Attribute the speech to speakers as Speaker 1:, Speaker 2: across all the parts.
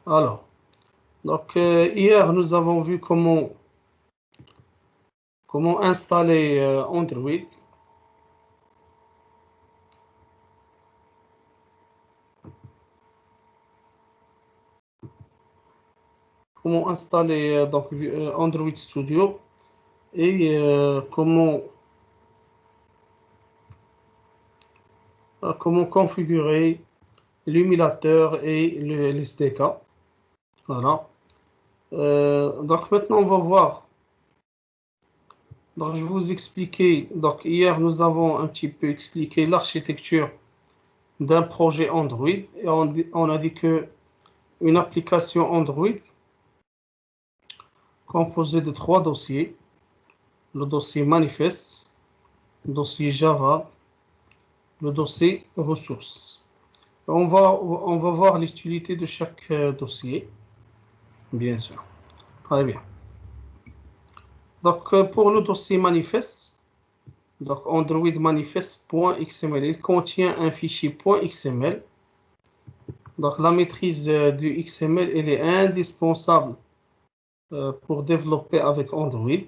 Speaker 1: Alors, donc hier, nous avons vu comment installer Android. Comment installer donc Android Studio et comment configurer l'émulateur et le SDK. Voilà. Donc maintenant, on va voir. Donc je vais vous expliquer. Donc hier, nous avons un petit peu expliqué l'architecture d'un projet Android et on a dit que une application Android composée de 3 dossiers, le dossier manifeste, le dossier Java, le dossier ressources. On va voir l'utilité de chaque dossier, bien sûr. Très bien. Donc, pour le dossier manifeste, donc Android manifeste.xml, il contient un fichier .xml. Donc, la maîtrise du XML, elle est indispensable pour développer avec Android.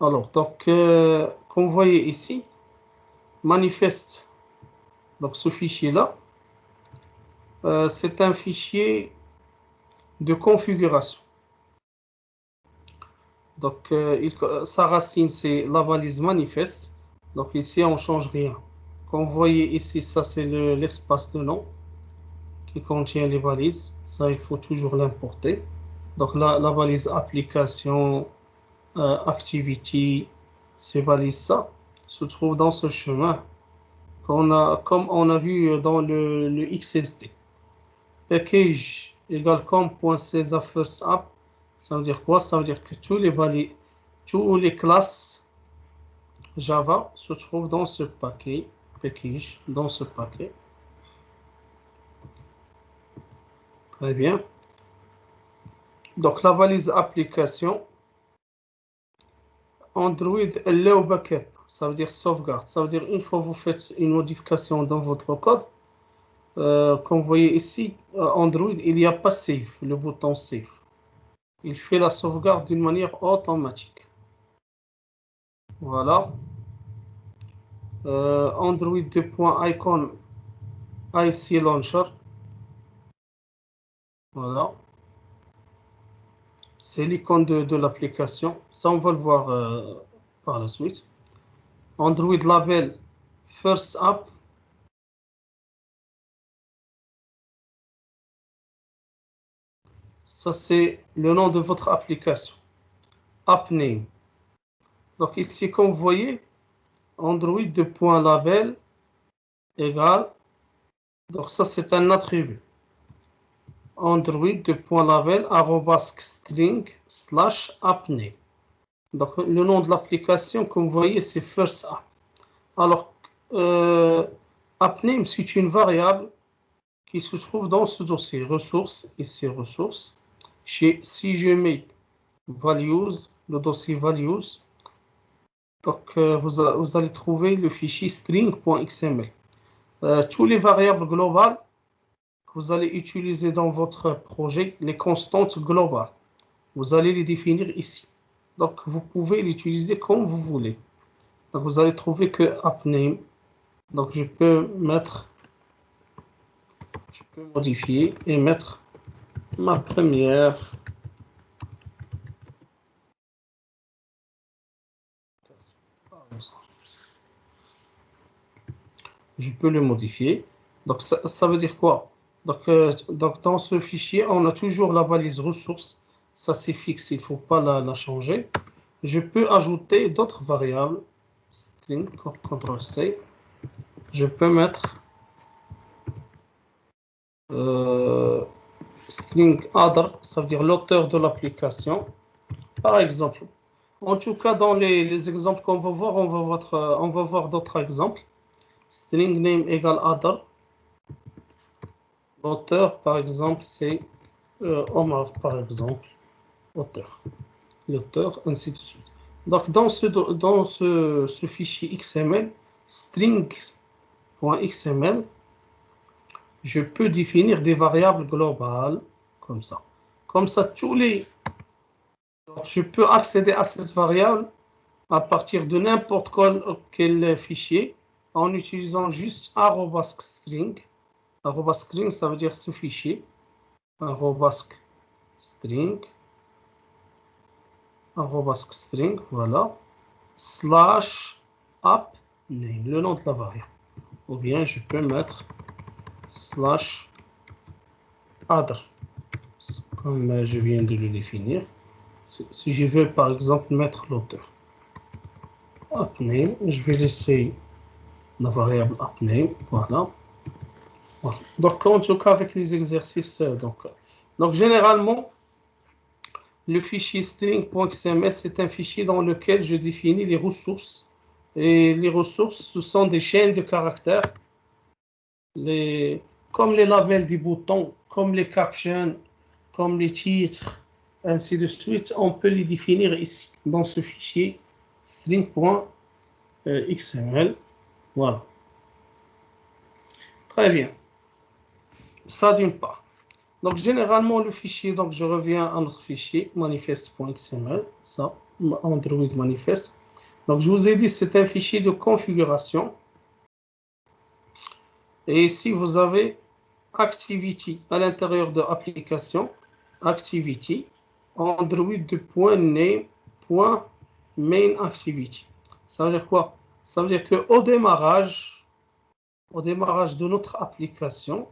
Speaker 1: Alors, donc, comme vous voyez ici, manifeste, donc ce fichier-là, c'est un fichier de configuration. Donc, sa racine, c'est la valise manifeste. Donc, ici, on ne change rien. Comme vous voyez ici, ça, c'est l'espace de nom qui contient les valises. Ça, il faut toujours l'importer. Donc, la valise application, activity, ces valises-ça se trouvent dans ce chemin comme on a vu dans le XSD. Package égale com.cesa first app. Ça veut dire quoi? Ça veut dire que tous les classes Java se trouvent dans ce package, dans ce paquet. Très bien. Donc la valise application, Android allow backup, ça veut dire sauvegarde. Ça veut dire une fois que vous faites une modification dans votre code, comme vous voyez ici, Android, il n'y a pas save, le bouton save. Il fait la sauvegarde d'une manière automatique. Voilà. Android 2.icon IC Launcher. Voilà. C'est l'icône de l'application. Ça, on va le voir par la suite. Android label First App. Ça, c'est le nom de votre application. App name. Donc ici, comme vous voyez, Android 2.label égale. Donc ça, c'est un attribut. Android 2.label @string /app name. Donc le nom de l'application, comme vous voyez, c'est First App. Alors, app name, c'est une variable qui se trouve dans ce dossier ressources, ici ressources. Si je mets values, le dossier values, donc vous allez trouver le fichier string.xml. Toutes les variables globales que vous allez utiliser dans votre projet, les constantes globales, vous allez les définir ici. Donc vous pouvez l'utiliser comme vous voulez. Donc vous allez trouver que appname. Donc je peux modifier et mettre ma première je peux le modifier. Donc ça veut dire quoi? Donc dans ce fichier, on a toujours la valise ressources. Ça c'est fixe, il ne faut pas la changer. Je peux ajouter d'autres variables. String, CTRL-C. Je peux mettre string other, ça veut dire l'auteur de l'application. Par exemple, en tout cas, dans les exemples qu'on va voir, on va voir d'autres exemples. String name égale other. L'auteur, par exemple, c'est Omar, par exemple. Auteur. L'auteur, ainsi de suite. Donc, dans ce fichier XML, string.xml, je peux définir des variables globales comme ça. Comme ça, je peux accéder à cette variable à partir de n'importe quel fichier en utilisant juste @string. @string, ça veut dire ce fichier. @string, voilà, /app name, le nom de la variable. Ou bien je peux mettre /other, comme je viens de le définir. Si je veux par exemple mettre l'auteur. AppName, je vais laisser la variable AppName, voilà. Voilà. Donc en tout cas avec les exercices, donc généralement, le fichier string.xml, c'est un fichier dans lequel je définis les ressources. Et les ressources, ce sont des chaînes de caractères, comme les labels des boutons, comme les captions, comme les titres, ainsi de suite. On peut les définir ici, dans ce fichier string.xml. Voilà. Très bien. Ça d'une part. Donc, généralement, le fichier, donc je reviens à notre fichier manifest.xml, ça, Android manifest. Donc, je vous ai dit, c'est un fichier de configuration. Et ici, vous avez activity à l'intérieur de l'application, activity, android.name.main activity. Ça veut dire quoi? Ça veut dire qu'au démarrage de notre application,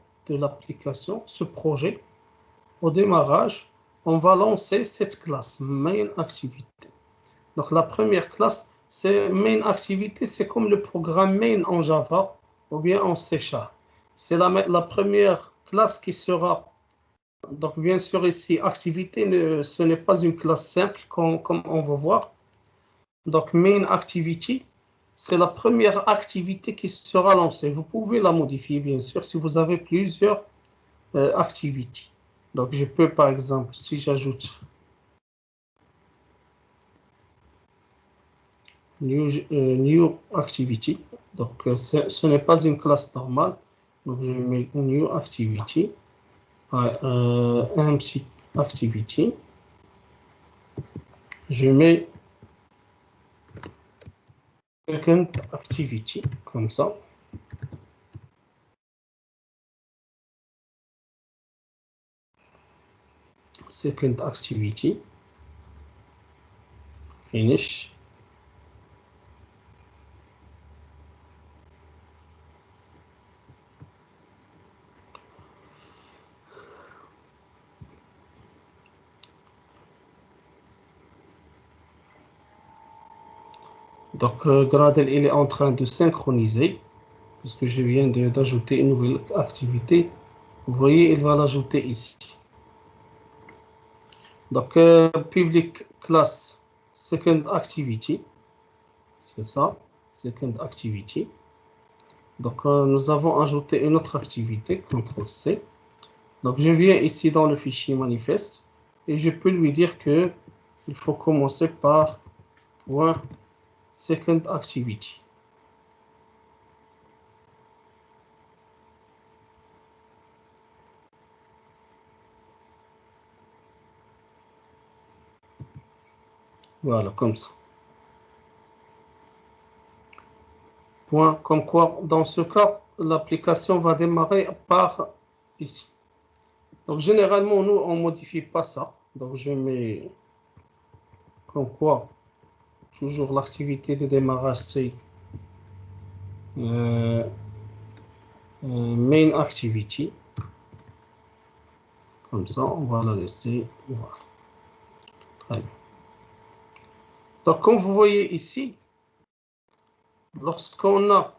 Speaker 1: ce projet, au démarrage, on va lancer cette classe main activity. Donc la première classe, c'est main activity, c'est comme le programme main en Java ou bien en C#. C'est la première classe qui sera. Donc bien sûr ici, activité, ce n'est pas une classe simple comme on va voir. Donc main activity, c'est la première activité qui sera lancée. Vous pouvez la modifier bien sûr si vous avez plusieurs activités. Donc je peux par exemple, si j'ajoute new activity, donc ce n'est pas une classe normale, donc je mets new activity, empty activity, je mets second activity, comme ça. Second activity, finish. Donc, Gradle, il est en train de synchroniser, puisque je viens d'ajouter une nouvelle activité. Vous voyez, il va l'ajouter ici. Donc, public class second activity, c'est ça, second activity. Donc, nous avons ajouté une autre activité, CTRL-C. Donc, je viens ici dans le fichier manifeste et je peux lui dire que il faut commencer par .second activity. Voilà, comme ça. Point, comme quoi, dans ce cas, l'application va démarrer par ici. Donc, généralement, nous, on ne modifie pas ça. Donc, je mets comme quoi, toujours l'activité de démarrage, c'est main activity. Comme ça, on va la laisser. Voilà. Très bien. Donc, comme vous voyez ici, lorsqu'on a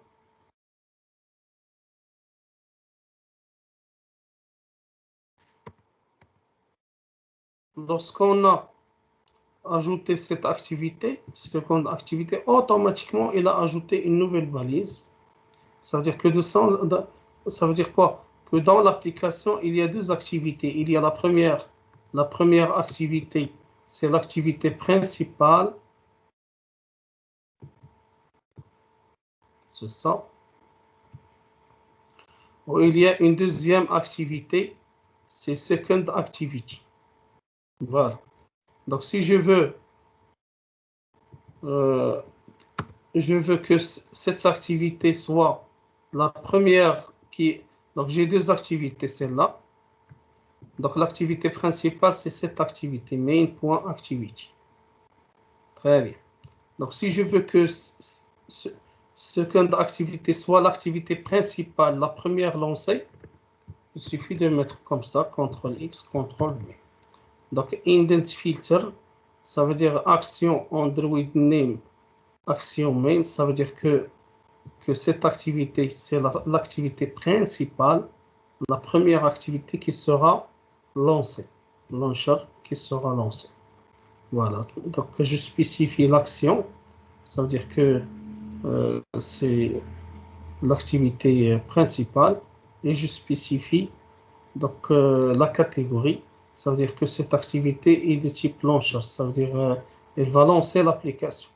Speaker 1: ajouté cette activité, seconde activité, automatiquement, il a ajouté une nouvelle balise. Ça veut dire que ça veut dire quoi? Que dans l'application, il y a deux activités. Il y a la première activité, c'est l'activité principale. C'est ça. Il y a une deuxième activité, c'est second activity. Voilà. Donc, si je veux que cette activité soit la première qui... Donc, j'ai deux activités, celle-là. Donc, l'activité principale, c'est cette activité, main.activity. Très bien. Donc, si je veux que second activité soit l'activité principale, la première lancée, il suffit de mettre comme ça, CTRL-X, CTRL-V. Donc, indent filter, ça veut dire action Android name, action main, ça veut dire que cette activité, c'est l'activité principale, la première activité qui sera lancée, launcher qui sera lancé. Voilà, donc je spécifie l'action, ça veut dire que c'est l'activité principale, et je spécifie donc la catégorie, ça veut dire que cette activité est de type launcher, ça veut dire elle va lancer l'application.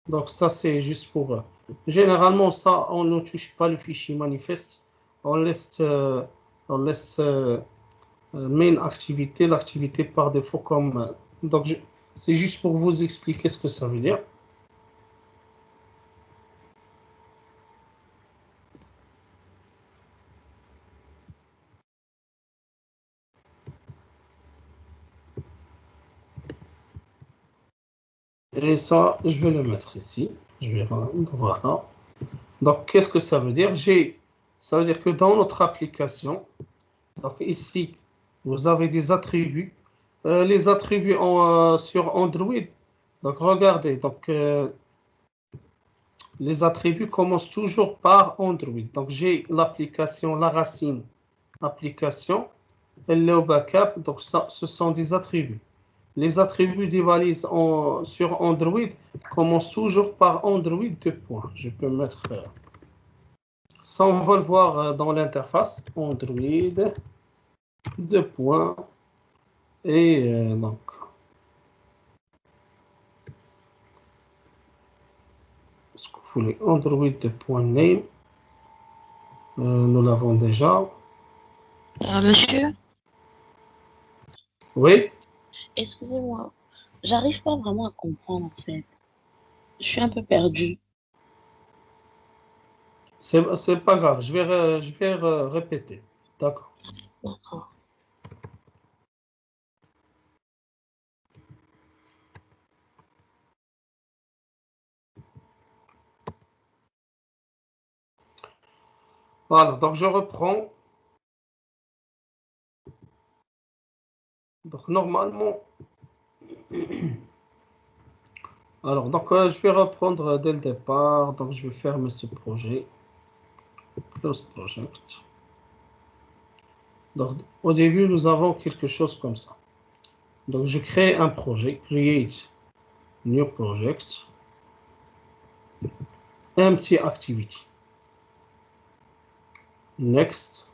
Speaker 1: Donc ça c'est juste pour... généralement ça, on ne touche pas le fichier manifeste, on laisse main activité, l'activité par défaut comme... donc c'est juste pour vous expliquer ce que ça veut dire. Et ça, je vais le mettre ici. Je vais voilà. Donc, qu'est-ce que ça veut dire? Ça veut dire que dans notre application, donc ici, vous avez des attributs. Les attributs sur Android, donc regardez, donc les attributs commencent toujours par Android. Donc, j'ai l'application, la racine application, elle est au backup, donc ça, ce sont des attributs. Les attributs des valises sur Android commencent toujours par Android 2 points. Je peux mettre ça, on va le voir dans l'interface. Android 2 points. Et donc, ce que vous voulez, Android 2 points name. Nous l'avons déjà.
Speaker 2: Monsieur,
Speaker 1: Oui,
Speaker 2: excusez-moi, j'arrive pas vraiment à comprendre en fait. Je suis un peu perdue.
Speaker 1: c'est pas grave. Je vais répéter. D'accord.
Speaker 2: D'accord.
Speaker 1: Voilà, donc je reprends. Donc normalement, alors donc je vais reprendre dès le départ. Donc je vais fermer ce projet. Close project. Donc au début, nous avons quelque chose comme ça. Donc je crée un projet, create new project, empty activity. Next.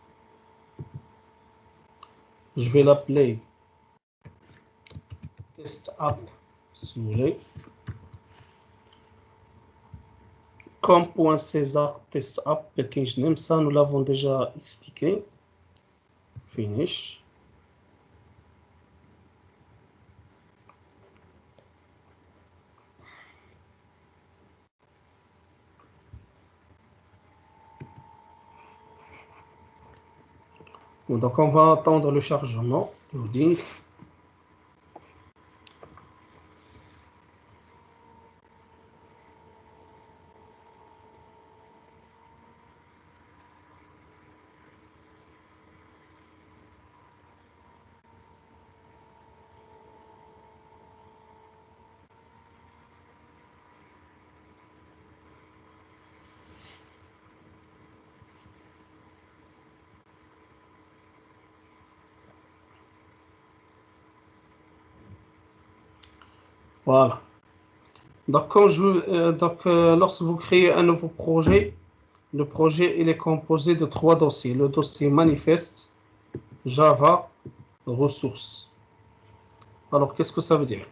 Speaker 1: Je vais l'appeler test app, si vous voulez. Com.césar test app package name, ça nous l'avons déjà expliqué. Finish. Donc on va attendre le chargement, loading. Voilà. Donc, lorsque vous créez un nouveau projet, le projet il est composé de 3 dossiers. Le dossier manifeste, Java, ressources. Alors, qu'est-ce que ça veut dire?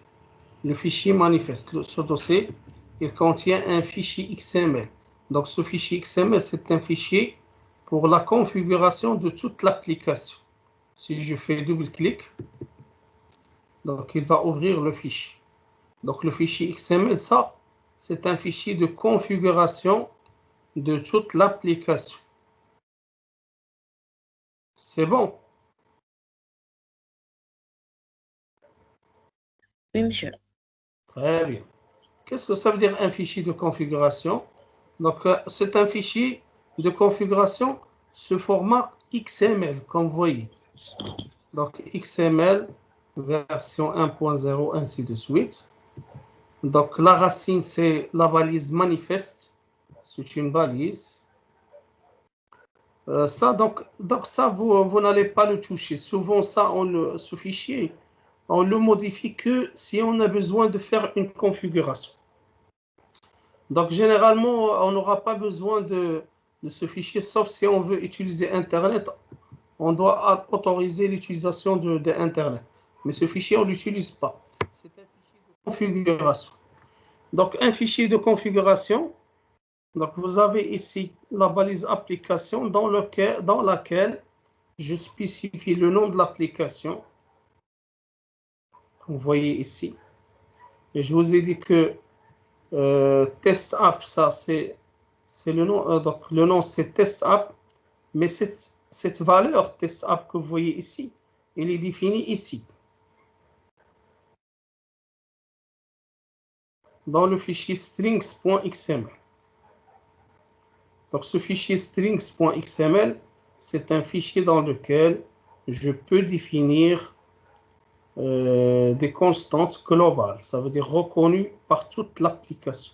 Speaker 1: Le fichier manifeste, ce dossier, il contient un fichier XML. Donc, ce fichier XML, c'est un fichier pour la configuration de toute l'application. Si je fais double-clic, donc il va ouvrir le fichier. Donc le fichier XML, ça, c'est un fichier de configuration de toute l'application. C'est bon?
Speaker 2: Oui, monsieur.
Speaker 1: Très bien. Qu'est-ce que ça veut dire un fichier de configuration? Donc, c'est un fichier de configuration ce format XML, comme vous voyez. Donc, XML, version 1.0, ainsi de suite. Donc, la racine, c'est la balise manifeste. C'est une balise. Ça, donc ça, vous n'allez pas le toucher. Souvent, ça, ce fichier, on le modifie que si on a besoin de faire une configuration. Donc, généralement, on n'aura pas besoin de ce fichier, sauf si on veut utiliser Internet. On doit autoriser l'utilisation d'Internet. Mais ce fichier, on ne l'utilise pas. C'est un fichier de configuration. Donc, un fichier de configuration. Donc, vous avez ici la balise application dans laquelle je spécifie le nom de l'application. Vous voyez ici. Et je vous ai dit que test app, ça c'est le nom. Donc, le nom c'est test app. Mais cette valeur test app que vous voyez ici, elle est définie ici. Dans le fichier strings.xml. Donc, ce fichier strings.xml, c'est un fichier dans lequel je peux définir des constantes globales. Ça veut dire reconnues par toute l'application.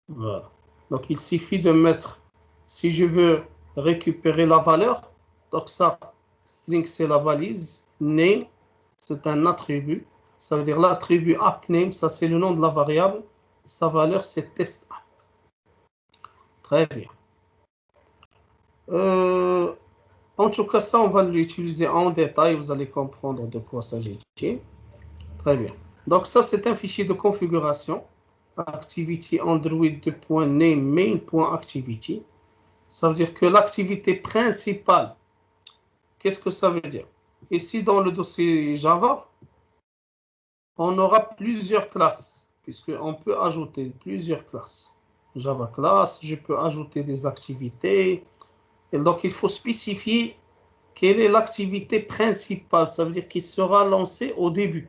Speaker 1: Voilà. Donc, il suffit de mettre, si je veux récupérer la valeur, donc ça, string, c'est la balise, name, c'est un attribut. Ça veut dire l'attribut appName, ça c'est le nom de la variable. Sa valeur, c'est test app. Très bien. En tout cas, ça, on va l'utiliser en détail. Vous allez comprendre de quoi s'agit-il. Très bien. Donc, ça, c'est un fichier de configuration. Activity Android.name main.activity. Ça veut dire que l'activité principale, qu'est-ce que ça veut dire? Ici, dans le dossier Java, on aura plusieurs classes, puisqu'on peut ajouter plusieurs classes. Java class, je peux ajouter des activités. Et donc, il faut spécifier quelle est l'activité principale. Ça veut dire qu'il sera lancé au début.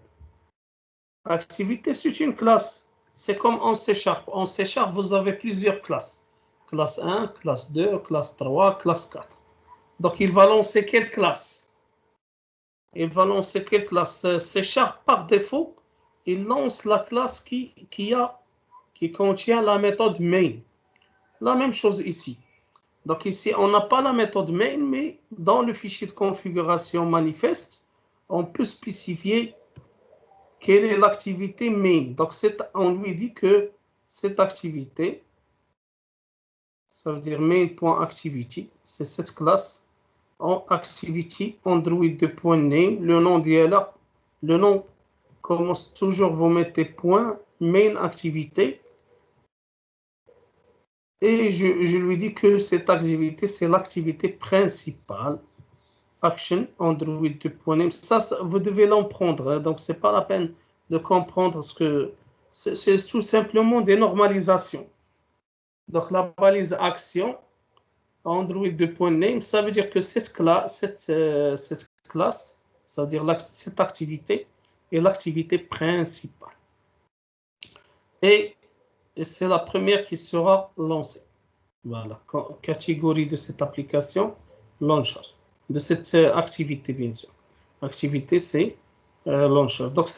Speaker 1: Activité, c'est une classe. C'est comme en C#. En C#, vous avez plusieurs classes. Classe 1, classe 2, classe 3, classe 4. Donc, il va lancer quelle classe? Il va lancer quelle classe? C# par défaut, il lance la classe qui contient la méthode main. La même chose ici. Donc ici, on n'a pas la méthode main, mais dans le fichier de configuration manifeste, on peut spécifier quelle est l'activité main. Donc on lui dit que cette activité, ça veut dire main.activity, c'est cette classe en activity android2.name, le nom d'ILA, le nom commence toujours, vous mettez point main activité. Et je lui dis que cette activité, c'est l'activité principale. Action, Android 2.name. Ça, vous devez l'en prendre. Hein, donc, ce n'est pas la peine de comprendre ce que... C'est tout simplement des normalisations. Donc, la balise action, Android 2.name, ça veut dire que cette classe, ça veut dire cette activité est l'activité principale. Et c'est la première qui sera lancée. Voilà, catégorie de cette application, launcher. De cette activité, bien sûr. Activité, c'est launcher. Donc,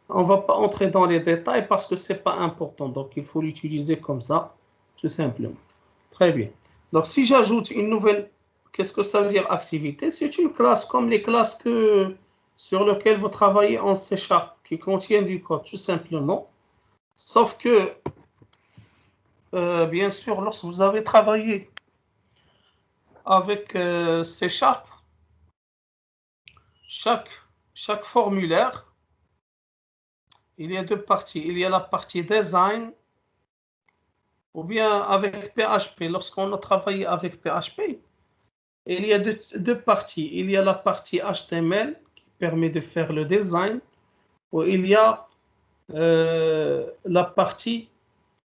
Speaker 1: on ne va pas entrer dans les détails parce que ce n'est pas important. Donc, il faut l'utiliser comme ça, tout simplement. Très bien. Donc, si j'ajoute une nouvelle, qu'est-ce que ça veut dire activité? C'est une classe comme les classes sur lesquelles vous travaillez en C#, qui contiennent du code, tout simplement. Sauf que, bien sûr, lorsque vous avez travaillé avec C#, chaque formulaire, il y a deux parties. Il y a la partie design, ou bien avec PHP. Lorsqu'on a travaillé avec PHP, il y a deux parties. Il y a la partie HTML qui permet de faire le design, ou il y a la partie,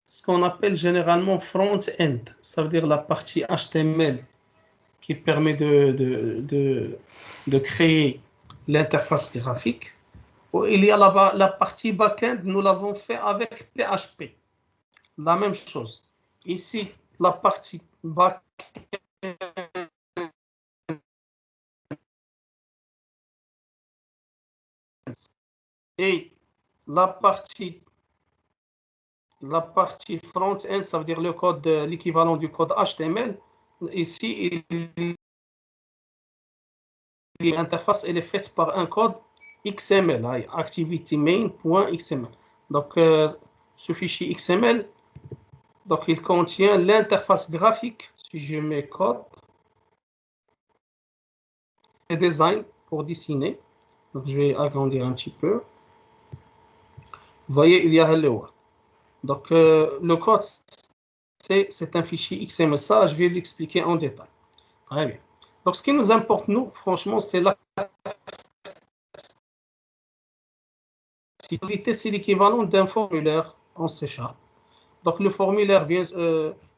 Speaker 1: ce qu'on appelle généralement front-end. Ça veut dire la partie HTML qui permet de créer l'interface graphique. Ou il y a la partie back-end, nous l'avons fait avec PHP. La même chose. Ici, la partie back-end et la partie front-end, ça veut dire le code, l'équivalent du code HTML. Ici, l'interface elle est faite par un code XML, activity-main.xml. Donc, ce fichier XML, donc il contient l'interface graphique. Si je mets code et design pour dessiner, donc je vais agrandir un petit peu. Vous voyez, il y a Hello World. Donc, le code, c'est un fichier XML. Ça, je vais l'expliquer en détail. Très bien. Donc, ce qui nous importe, nous, franchement, c'est l'activité, c'est l'équivalent d'un formulaire en C#. Donc, le formulaire,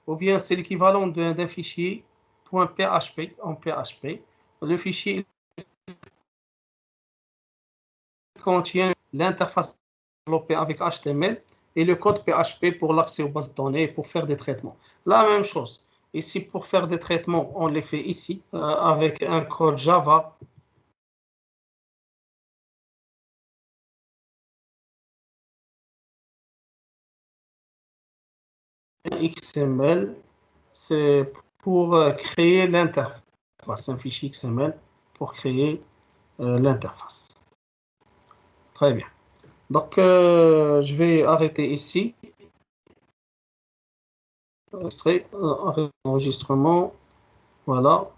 Speaker 1: ou bien c'est l'équivalent d'un fichier .php en PHP. Le fichier contient l'interface développée avec HTML et le code PHP pour l'accès aux bases de données et pour faire des traitements. La même chose. Ici, pour faire des traitements, on les fait ici avec un code Java. XML, c'est pour créer l'interface. Un fichier XML pour créer l'interface. Très bien. Donc, je vais arrêter ici. Enregistrement. Voilà.